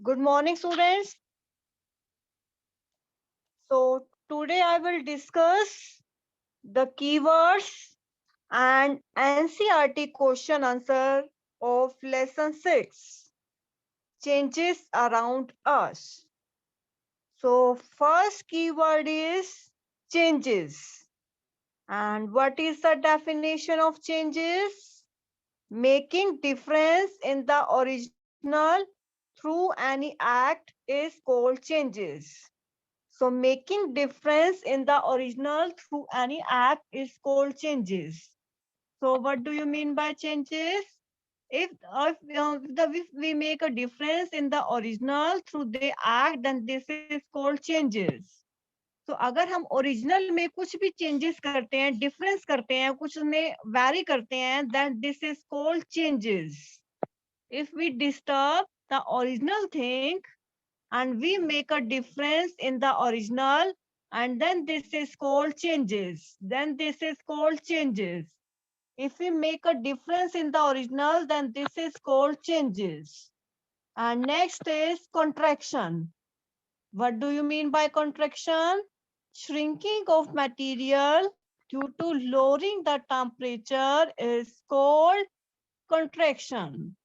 Good morning, students. So today I will discuss the keywords and NCERT question answer of lesson 6, changes around us. So first keyword is changes. And what is the definition of changes? Making difference in the original through any act is called changes. So making difference in the original through any act is called changes. So what do you mean by changes? If we make a difference in the original through the act, then this is called changes. तो अगर हम original में कुछ भी changes करते हैं, difference करते हैं, कुछ में वैरी करते हैं, then this is called changes. If we disturb the original thing and we make a difference in the original, and then this is called changes. Then this is called changes. If we make a difference in the original, then this is called changes. And next is contraction. What do you mean by contraction? Shrinking of material due to lowering the temperature is called contraction.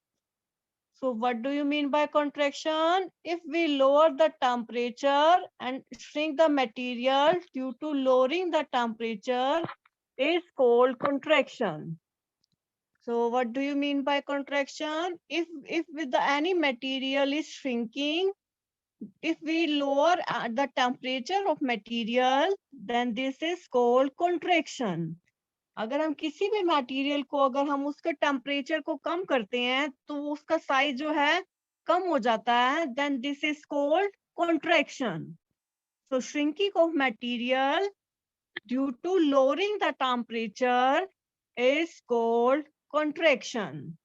So what do you mean by contraction? If we lower the temperature and shrink the material due to lowering the temperature is called contraction. So what do you mean by contraction? If with the any material is shrinking, if we lower the temperature of material, then this is called contraction. अगर हम किसी भी material को अगर हम उसके temperature को कम करते हैं तो उसका साइज जो है कम हो जाता है, then this is called contraction. So shrinking of material due to lowering the temperature is called contraction.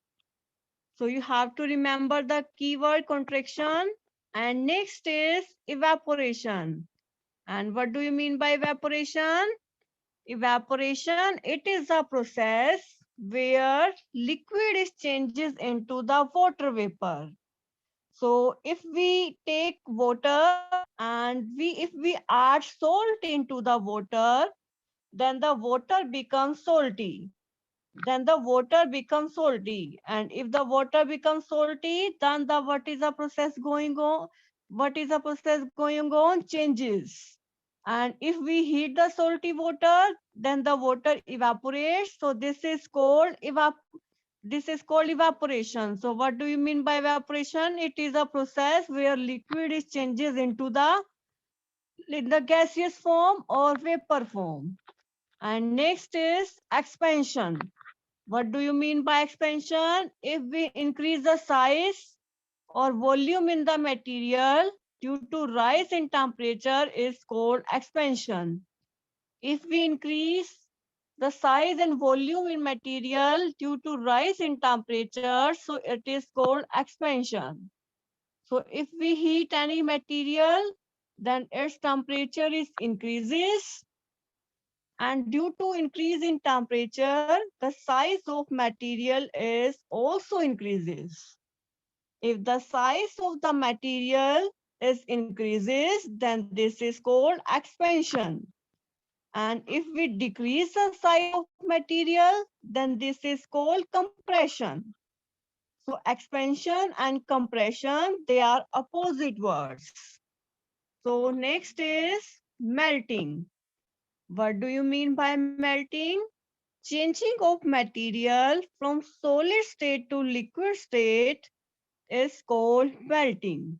So you have to remember the keyword contraction. And next is evaporation. And what do you mean by evaporation? Evaporation, it is a process where liquid is changes into the water vapor. So if we take water and if we add salt into the water, then the water becomes salty. Then the water becomes salty. And if the water becomes salty, then what is the process going on? What is the process going on? Changes. And if we heat the salty water, then the water evaporates. So this is called evaporation. So what do you mean by evaporation? It is a process where liquid is changes into in the gaseous form or vapor form. And next is expansion. What do you mean by expansion? If we increase the size or volume in the material due to rise in temperature is called expansion. If we increase the size and volume in material due to rise in temperature, so it is called expansion. So if we heat any material, then its temperature is increases, and due to increase in temperature, the size of material is also increases. If the size of the material is increases, then this is called expansion. And if we decrease the size of material, then this is called compression. So expansion and compression, they are opposite words. So next is melting. What do you mean by melting? Changing of material from solid state to liquid state is called melting.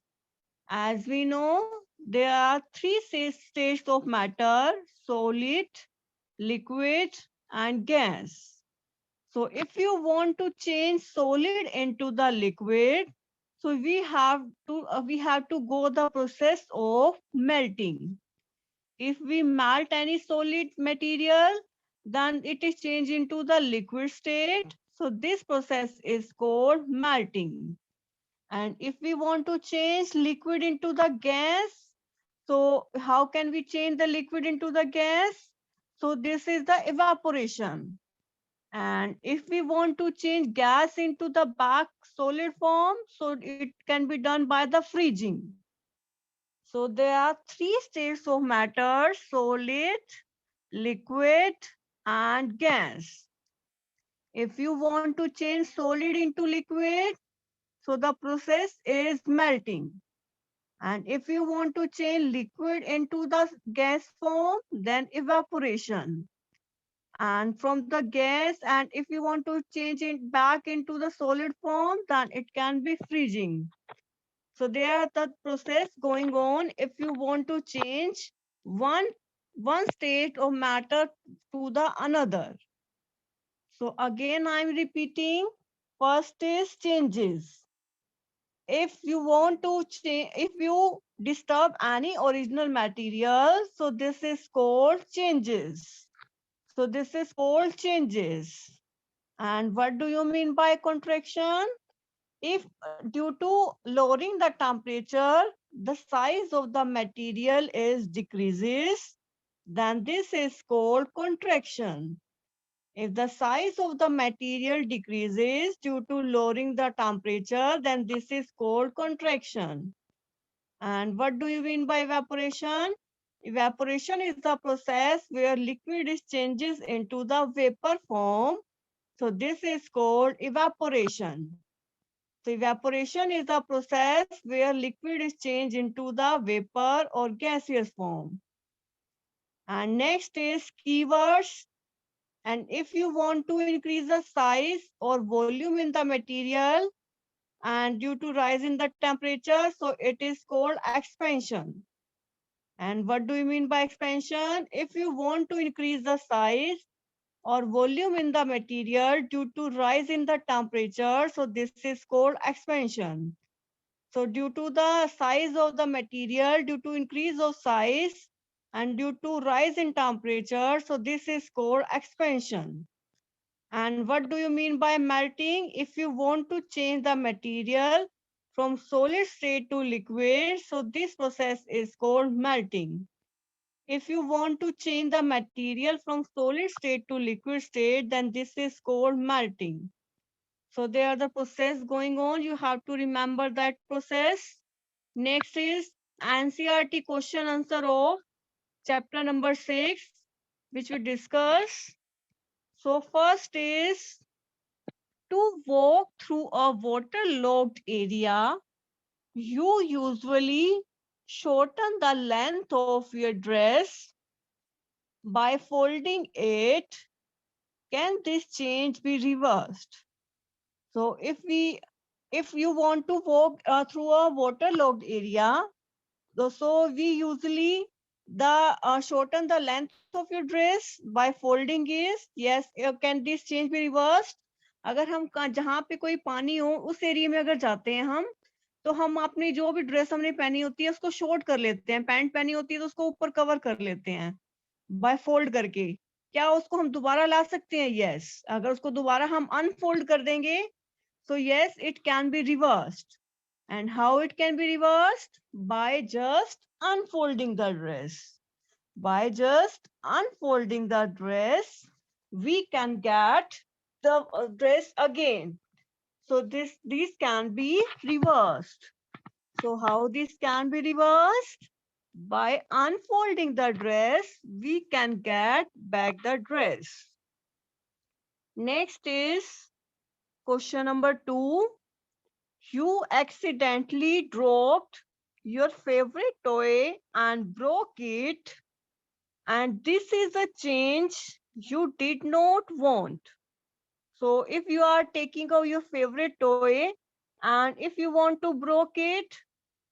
As we know, there are three states of matter: solid, liquid, and gas. So if you want to change solid into the liquid, so we have to go the process of melting. If we melt any solid material, then it is changed into the liquid state. So this process is called melting. And if we want to change liquid into the gas, so how can we change the liquid into the gas? So this is the evaporation. And if we want to change gas into the solid form, so it can be done by the freezing. So there are three states of matter: solid, liquid, and gas. If you want to change solid into liquid, so the process is melting. And if you want to change liquid into the gas form, then evaporation. And from the gas, and if you want to change it back into the solid form, then it can be freezing. So there are the process going on if you want to change one one state of matter to the another. So again, I'm repeating. First is changes. If you want to change, if you disturb any original material, so this is called changes. So this is called changes. And what do you mean by contraction? If due to lowering the temperature, the size of the material is decreases, then this is called contraction. If the size of the material decreases due to lowering the temperature, then this is called contraction. And what do you mean by evaporation? Evaporation is the process where liquid is changes into the vapor form. So this is called evaporation. So evaporation is the process where liquid is changed into the vapor or gaseous form. And next is keywords. And if you want to increase the size or volume in the material and due to rise in the temperature, so it is called expansion. And what do you mean by expansion? If you want to increase the size or volume in the material due to rise in the temperature, so this is called expansion. So due to the size of the material, due to increase of size and due to rise in temperature, so this is called expansion. And what do you mean by melting? If you want to change the material from solid state to liquid, so this process is called melting. If you want to change the material from solid state to liquid state, then this is called melting. So there are the process going on. You have to remember that process. Next is NCERT question answer of chapter number 6, which we discuss. So first is to walk through a waterlogged area, you usually shorten the length of your dress by folding it. Can this change be reversed? So if you want to walk through a waterlogged area, so we usually the shorten the length of your dress by folding is yes. Can this change be reversed? अगर हम जहाँ पे कोई पानी हो उस area में अगर जाते हैं तो हम अपनी जो भी ड्रेस हमने पहनी होती है उसको शॉर्ट कर लेते हैं, पैंट पहनी होती है तो उसको ऊपर कवर कर लेते हैं बाय फोल्ड करके। क्या उसको हम दोबारा ला सकते हैं? यस। अगर उसको दोबारा हम अनफोल्ड कर देंगे, so yes, it can be reversed. And how it can be reversed? By just unfolding the dress. By just unfolding the dress, we can get the dress again. So these can be reversed. So how this can be reversed? By unfolding the dress, we can get back the dress. Next is question number 2. You accidentally dropped your favorite toy and broke it, and this is a change you did not want. So if you are taking out your favorite toy and if you want to broke it,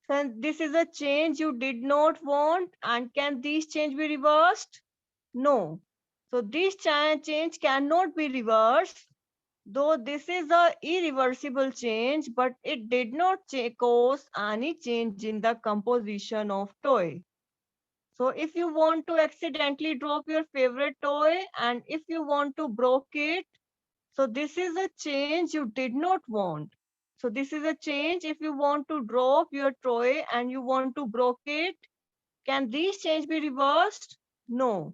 then this is a change you did not want. And can this change be reversed? No. So this change cannot be reversed. Though this is a irreversible change, but it did not cause any change in the composition of toy. So if you want to accidentally drop your favorite toy and if you want to broke it, so this is a change you did not want. So this is a change if you want to drop your toy and you want to broke it. Can this change be reversed? No.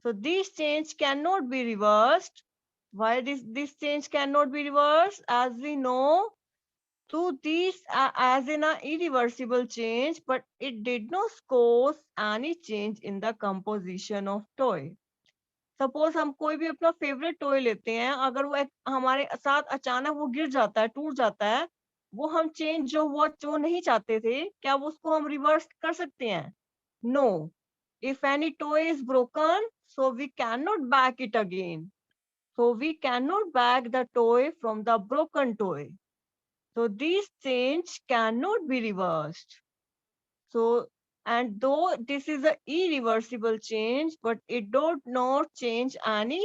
So this change cannot be reversed. Why this change cannot be reversed? As we know, So these are as in a irreversible change, but it did not cause any change in the composition of toy. Suppose हम कोई भी अपना favourite toy लेते हैं, अगर वो हमारे साथ अचानक वो गिर जाता है, टूट जाता है, वो हम चेंज जो नहीं चाहते थे, क्या वो उसको हम रिवर्स कर सकते हैं? No. If any toy is broken, so we can not back it again. So we cannot back the toy from the broken toy. So this change cannot be reversed. So, and though this is a irreversible change, but it does not change any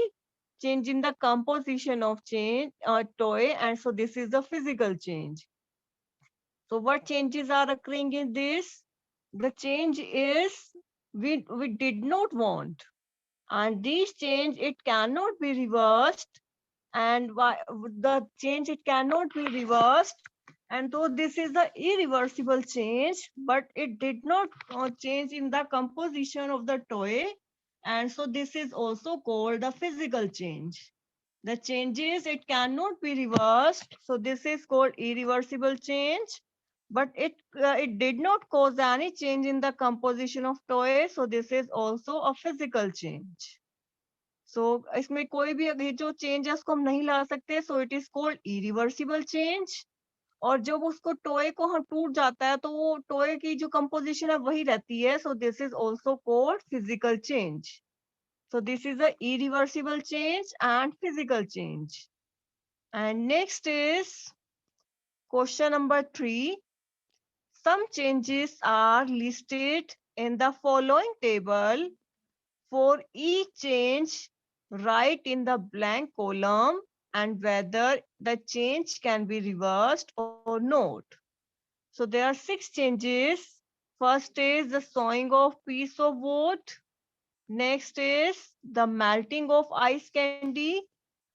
change in the composition of change toy, and so this is the physical change. So what changes are occurring in this? The change is we did not want, and this change it cannot be reversed, and why the change it cannot be reversed, and though this is the irreversible change, but it did not change in the composition of the toy, and so this is also called the physical change. The changes it cannot be reversed, so this is called irreversible change, but it did not cause any change in the composition of toy, so this is also a physical change. सो इसमें कोई भी अगर जो change है उसको हम नहीं ला सकते, so it is called irreversible change. और जब उसको टॉय को हम टूट जाता है तो वो टॉय की जो कंपोजिशन है वही रहती है, so this is also called physical change. So this is a irreversible change and physical change. And next is question number 3. Some changes are listed in the following table. For each change, write in the blank column and whether the change can be reversed or not. So there are 6 changes. First is the sawing of piece of wood. Next is the melting of ice candy.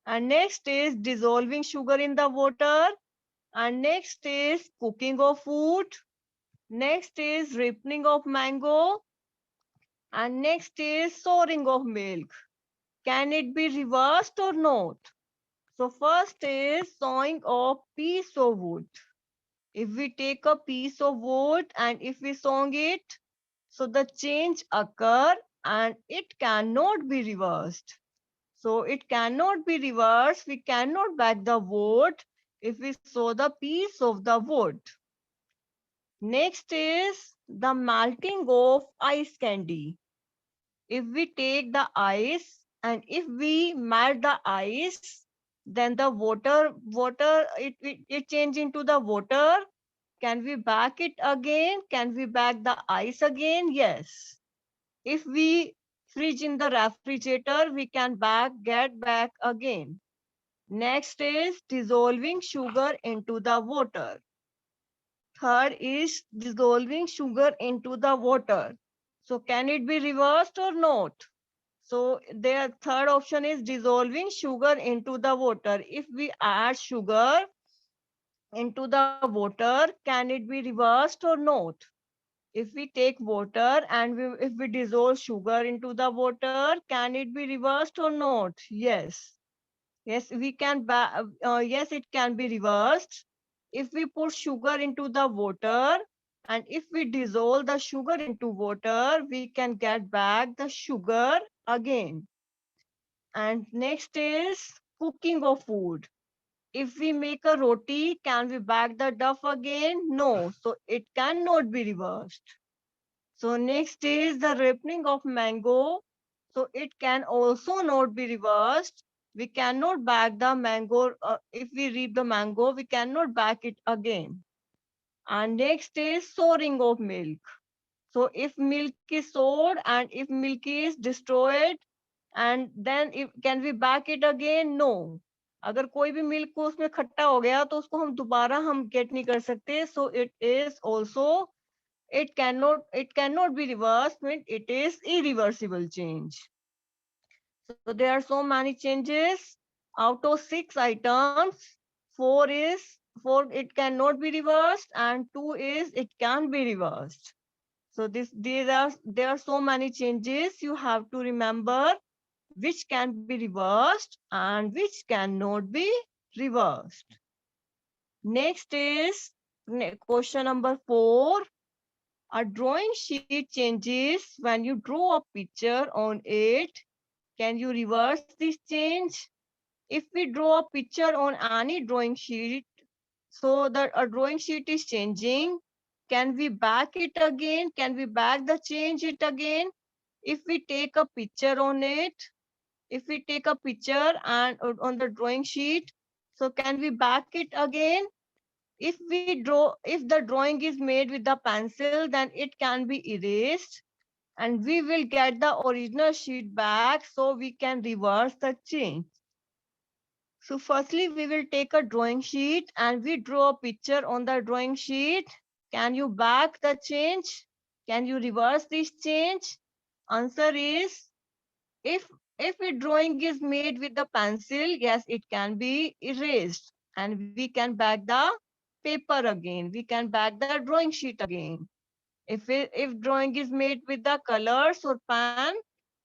And next is dissolving sugar in the water. And next is cooking of food. Next is ripening of mango. And next is souring of milk. Can it be reversed or not? So first is sawing of piece of wood. If we take a piece of wood and if we saw it, so the change occur and it cannot be reversed. So it cannot be reversed. We cannot back the wood if we saw the piece of the wood. Next is the melting of ice candy. If we take the ice and if we melt the ice, then the water it change into the water. Can we back it again? Can we back the ice again? Yes. If we fridge in the refrigerator, we can get back again. Next is dissolving sugar into the water. Third is dissolving sugar into the water. So can it be reversed or not? So their third option is dissolving sugar into the water. If we add sugar into the water, can it be reversed or not? If we take water and if we dissolve sugar into the water, can it be reversed or not? Yes. Yes, we can. Yes, it can be reversed. If we put sugar into the water and if we dissolve the sugar into water, we can get back the sugar again. And next is cooking of food. If we make a roti, can we back the dough again? No, so it cannot be reversed. So next is the ripening of mango. So it can also not be reversed. We cannot back the mango. If we reap the mango, we cannot back it again. And next is storing of milk. So if milk is stored and if milk is destroyed, and then if can we back it again? No. अगर कोई भी milk को उसमें खट्टा हो गया तो उसको हम दोबारा हम गेट नहीं कर सकते. So it is also it cannot be reversed, means it is irreversible change. So there are so many changes. Out of 6 items, 4 it cannot be reversed and 2 is it can be reversed. So there are so many changes. You have to remember which can be reversed and which cannot be reversed. Next is question number 4. A drawing sheet changes when you draw a picture on it. Can you reverse this change? If we draw a picture on any drawing sheet, so that a drawing sheet is changing, can we back it again? Can we back the change it again? If we take a picture on it, if we take a picture and on the drawing sheet, so can we back it again? If the drawing is made with the pencil, then it can be erased and we will get the original sheet back, so we can reverse the change. So firstly, we will take a drawing sheet and we draw a picture on the drawing sheet. Can you back the change? Can you reverse this change? Answer is, if if a drawing is made with the pencil, yes, it can be erased and we can back the paper again. We can back the drawing sheet again. If drawing is made with the colors or pen,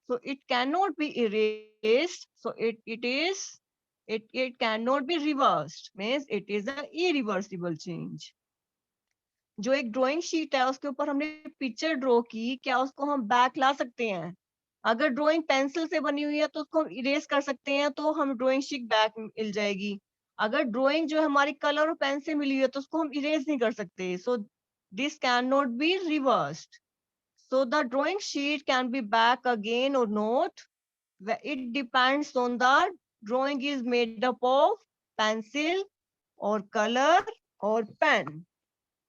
so it cannot be erased. So it cannot be reversed. Means it is a irreversible change. जो एक drawing sheet है उसके ऊपर हमने picture draw की, क्या उसको हम बैक ला सकते हैं? अगर ड्राइंग पेंसिल से बनी हुई है तो उसको हम इरेज कर सकते हैं, तो हम ड्राइंग शीट बैक मिल जाएगी। अगर ड्राइंग जो हमारी कलर और पेन से मिली हुई है तो उसको हम इरेज नहीं कर सकते। So this can not be reversed. So the drawing sheet can be back again or not. It depends on the drawing is made up of pencil or color or pen.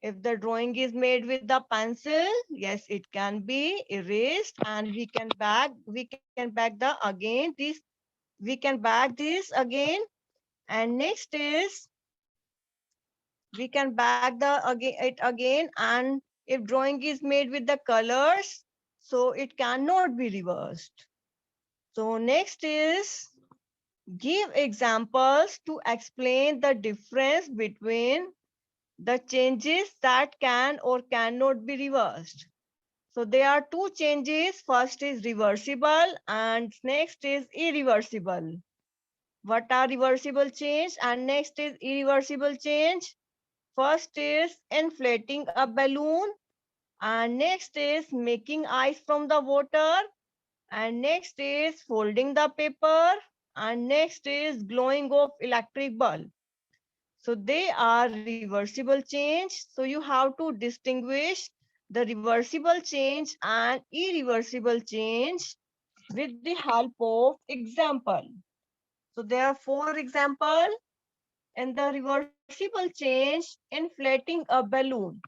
If the drawing is made with the pencil, yes, it can be erased and we can back the again this, we can back this again. And next is we can back the again it again, and if drawing is made with the colors, so it cannot be reversed. So next is give examples to explain the difference between the changes that can or cannot be reversed. So there are two changes. First is reversible and next is irreversible. What are reversible change and next is irreversible change? First is inflating a balloon and next is making ice from the water and next is folding the paper and next is glowing of electric bulb. So they are reversible change. So you have to distinguish the reversible change and irreversible change with the help of example. So there are 4 examples. In the reversible change, inflating a balloon.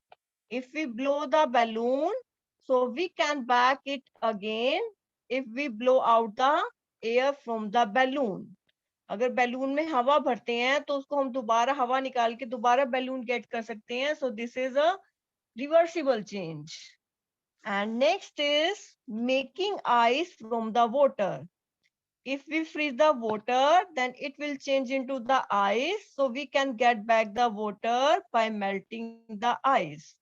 If we blow the balloon, so we can back it again if we blow out the air from the balloon. अगर balloon में हवा भरते हैं तो उसको हम दोबारा हवा निकाल के दोबारा बैलून गेट कर सकते हैं. So this is a reversible change. And next is making ice from the water. If we freeze the water, then it will change into the ice. So we can get back the water by melting the ice.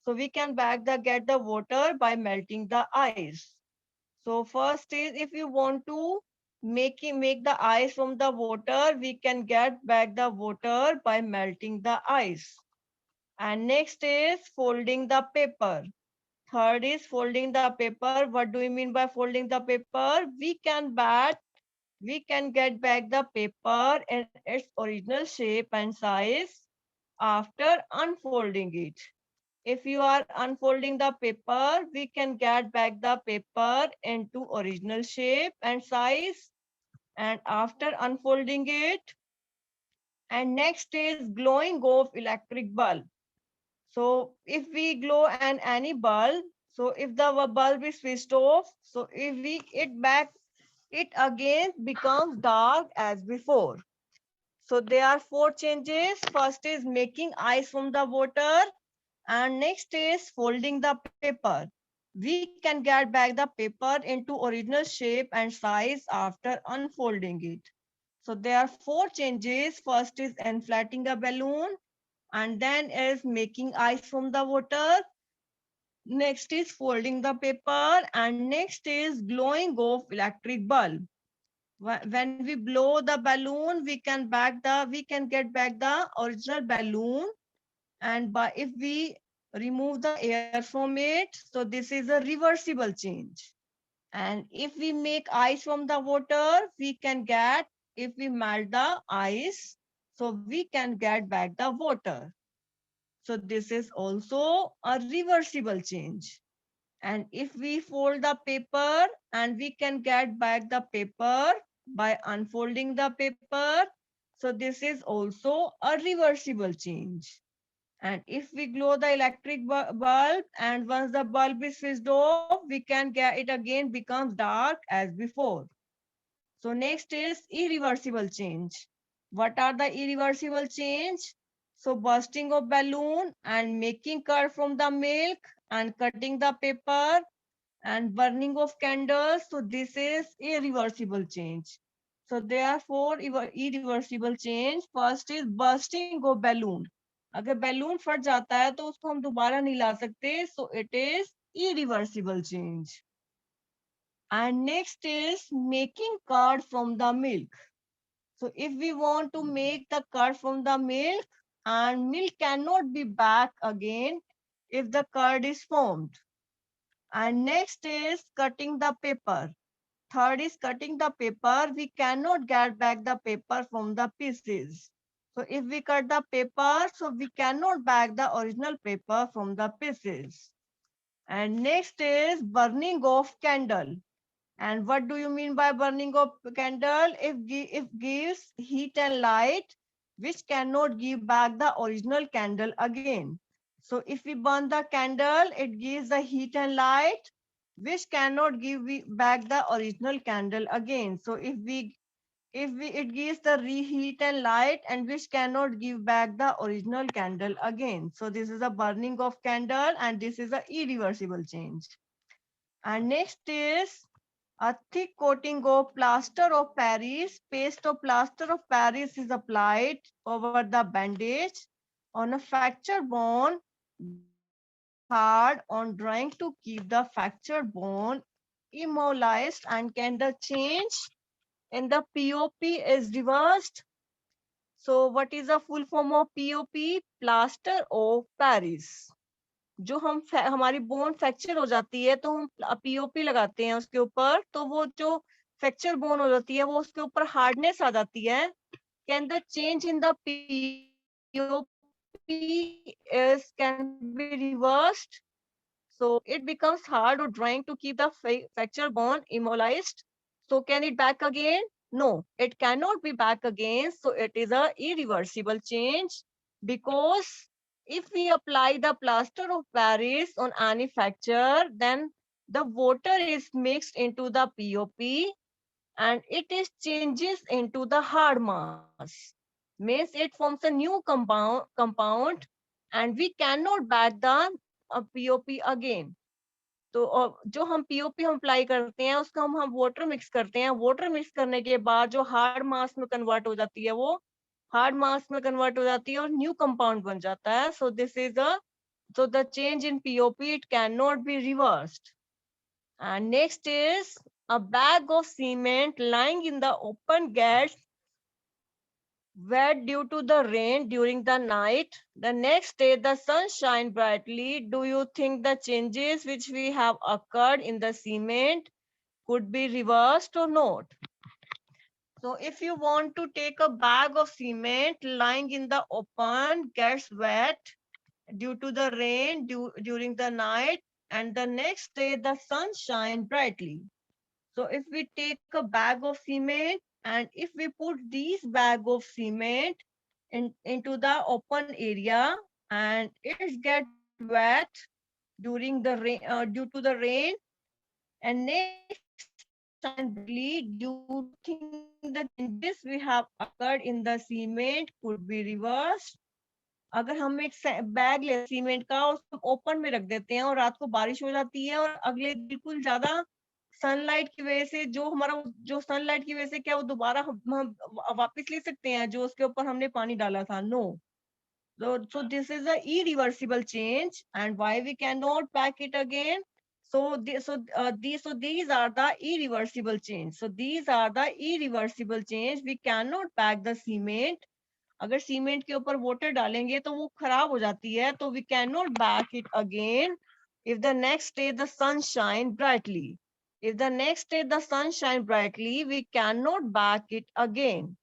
So we can get the water by melting the ice. So first is if you want to make the ice from the water, we can get back the water by melting the ice. And next is folding the paper. Third is folding the paper. What do we mean by folding the paper? We can get back the paper in its original shape and size after unfolding it. If you are unfolding the paper, we can get back the paper into original shape and size. And after unfolding it, and next is glowing of electric bulb. So if we glow any bulb, so if the bulb is switched off, so if we it back, it again becomes dark as before. So there are 4 changes. First is making ice from the water. And next is folding the paper. We can get back the paper into original shape and size after unfolding it. So there are 4 changes. First is inflating a balloon, and then is making ice from the water. Next is folding the paper, and next is glowing of electric bulb. When we blow the balloon, we can get back the original balloon. And if we remove the air from it, so this is a reversible change. And if we make ice from the water, we can get, if we melt the ice, so we can get back the water. So this is also a reversible change. And if we fold the paper, and we can get back the paper by unfolding the paper, so this is also a reversible change. And if we glow the electric bulb, and once the bulb is switched off, we can get it again becomes dark as before. So next is irreversible change. What are the irreversible change? So bursting of balloon and making curd from the milk and cutting the paper and burning of candles. So this is irreversible change. So there are four irreversible change. First is bursting of balloon. अगर balloon फट जाता है तो उसको हम दोबारा नहीं ला सकते. So it is irreversible change. And next is making curd from the milk. So if we want to make the curd from the milk, and milk cannot be back again if the curd is formed. And next is cutting the paper. Third is cutting the paper. We cannot get back the paper from the pieces. So if we cut the paper, so we cannot back the original paper from the pieces. And next is burning of candle. And what do you mean by burning of candle? If gives heat and light, which cannot give back the original candle again. So if we burn the candle, it gives the heat and light, which cannot give back the original candle again. So it gives the reheat and light, and which cannot give back the original candle again. So this is a burning of candle, and this is a irreversible change. And next is a thick coating of plaster of Paris. Paste of plaster of Paris is applied over the bandage on a fractured bone. Hard on drying to keep the fractured bone immobilized, and can the change in the POP is reversed. So what is the full form of POP? Plaster of Paris. जो हमारी bone fracture हो जाती है तो हम POP लगाते हैं उसके ऊपर, तो वो जो फ्रैक्चर बोन हो जाती है वो उसके ऊपर हार्डनेस आ जाती है. Can the change in the POP is can be reversed, so it becomes hard or drying to keep the fracture bone immobilized. So can it back again? No, it cannot be back again. So it is a irreversible change, because if we apply the plaster of Paris on any fracture, then the water is mixed into the POP, and it is changes into the hard mass. Means it forms a new compound, and we cannot back the POP again. तो जो हम POP हम apply करते हैं उसका हम water mix करते हैं. वाटर मिक्स करने के बाद जो हार्ड मास में कन्वर्ट हो जाती है वो हार्ड मास में कन्वर्ट हो जाती है और न्यू कंपाउंड बन जाता है. So this is so the change in POP, it cannot be reversed. And next is a bag of cement lying in the open gas, wet due to the rain during the night. The next day, the sun shine brightly. Do you think the changes which we have occurred in the cement could be reversed or not? So if you want to take a bag of cement lying in the open, gets wet due to the rain during the night, and the next day the sun shine brightly. So if we take a bag of cement, and if we put these bag of cement into the open area, and it get wet during the rain due to the rain, and next day the sun shine brightly, do you think the changes we have occurred in the cement could be reversed? अगर हम एक bag ले cement का, उसको open में रख देते हैं और रात को बारिश हो जाती है और अगले बिल्कुल ज्यादा सनलाइट की वजह से जो हमारा जो सनलाइट की वजह से क्या वो दोबारा हम वापस ले सकते हैं जो उसके ऊपर हमने पानी डाला था? No. So this is a irreversible change, and why we cannot pack it again? These are the irreversible change. So these are the irreversible change. We cannot pack the cement. अगर सीमेंट के ऊपर water डालेंगे तो वो खराब हो जाती है, तो we cannot back it again. If the next day the sun shine brightly, if the next day the sun shine brightly, we cannot back it again.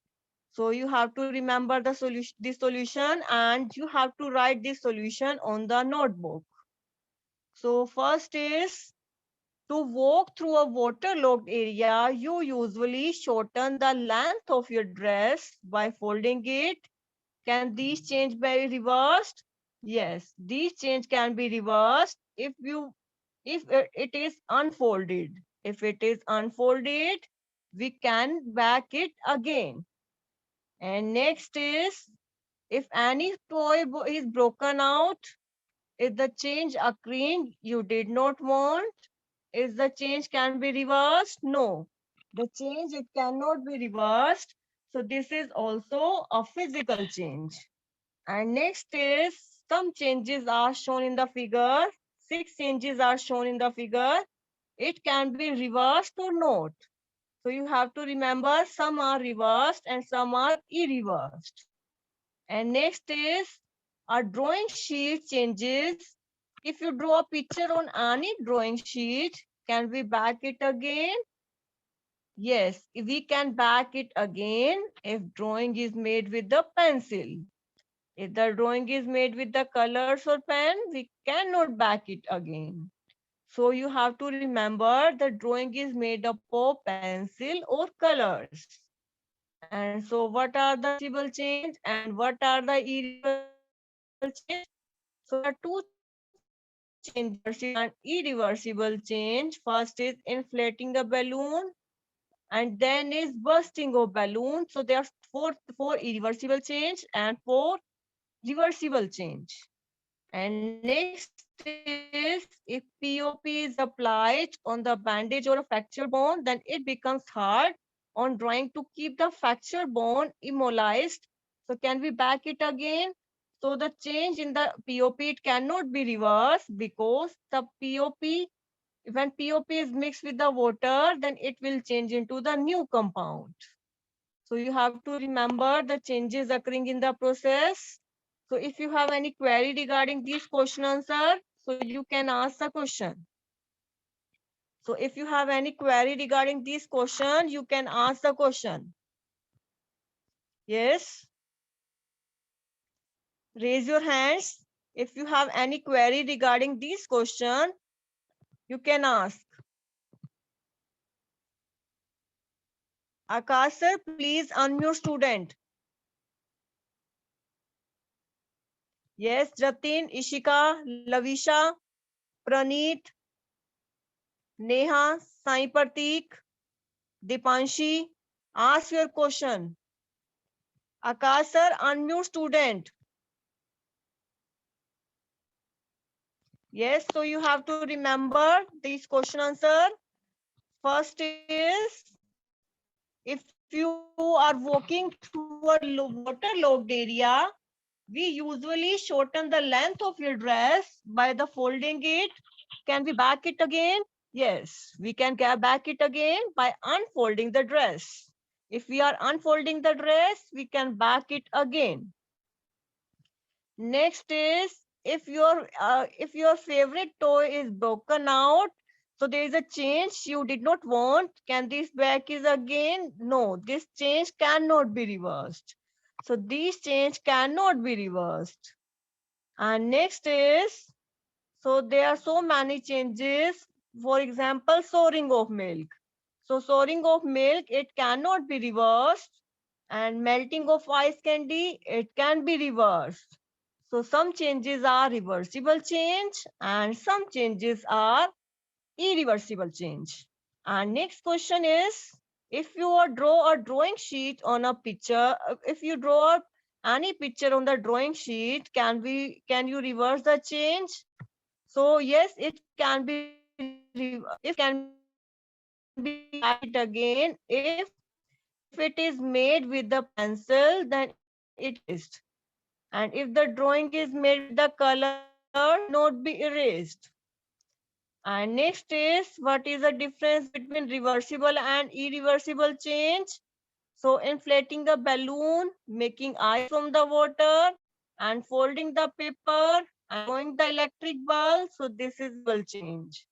So you have to remember the solution, and you have to write this solution on the notebook. So first is, to walk through a waterlogged area, you usually shorten the length of your dress by folding it. Can these change be reversed? Yes, these change can be reversed if it is unfolded. If it is unfolded, we can back it again. And next is, if any toy is broken out, is the change occurring you did not want? Is the change can be reversed? No. The change, it cannot be reversed. So this is also a physical change. And next is, some changes are shown in the figure. 6 changes are shown in the figure. It can be reversed or not. So you have to remember, some are reversed and some are irreversed. And next is, a drawing sheet changes. If you draw a picture on any drawing sheet, can we back it again? Yes, we can back it again if drawing is made with the pencil. If the drawing is made with the colors or pen, we cannot back it again. So you have to remember, the drawing is made up of pencil or colors. And so what are the reversible change and what are the irreversible change? So there are two changes, and irreversible change. First is inflating a balloon, and then is bursting of balloon. So there are four irreversible change and 4 reversible change. And next is, if POP is applied on the bandage or a fracture bone, then it becomes hard on drawing to keep the fracture bone immobilized. So can we back it again? So the change in the POP, it cannot be reversed, because the POP, when POP is mixed with the water, then it will change into the new compound. So you have to remember the changes occurring in the process. So if you have any query regarding this question answer, so you can ask the question. So if you have any query regarding this question, you can ask the question. Yes. Raise your hands. If you have any query regarding this question, you can ask. Akash sir, please unmute student. Yes, Jatin, Ishika, Lavisha, Praneet, Neha, Sai Pratik, Dipanshi, ask your question. Akash sir, unmute student. Yes, so you have to remember this question answer. First is, if you are walking through a waterlogged area, we usually shorten the length of your dress by the folding it. Can we back it again? Yes, we can back it again by unfolding the dress. If we are unfolding the dress, we can back it again. Next is, if your favorite toy is broken out, so there is a change you did not want, can this back is again? No, this change cannot be reversed. So this change cannot be reversed. And next is, so there are so many changes. For example, souring of milk. So souring of milk, it cannot be reversed. And melting of ice candy, it can be reversed. So some changes are reversible change and some changes are irreversible change. And next question is, if you draw a drawing sheet on a picture, if you draw any picture on the drawing sheet, can you reverse the change? So yes, it can be back it again. If it is made with the pencil, then it can be erased. And if the drawing is made with the color, it cannot be erased. And next is, what is the difference between reversible and irreversible change? So inflating the balloon, making ice from the water, and folding the paper, and blowing the electric bulb. So this is reversible change.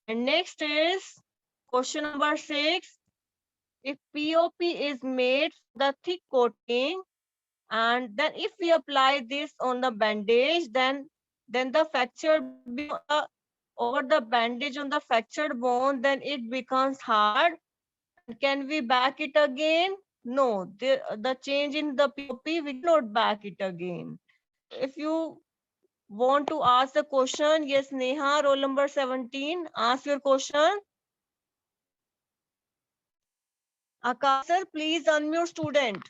And next is question number 6. If POP is made the thick coating, and then if we apply this on the bandage, then the fractured bone over the bandage on the fractured bone, then it becomes hard. And can we back it again? No, the change in the POP, we cannot back it again. If you want to ask the question, yes, Neha, roll number 17, ask your question. Akash sir, please unmute student.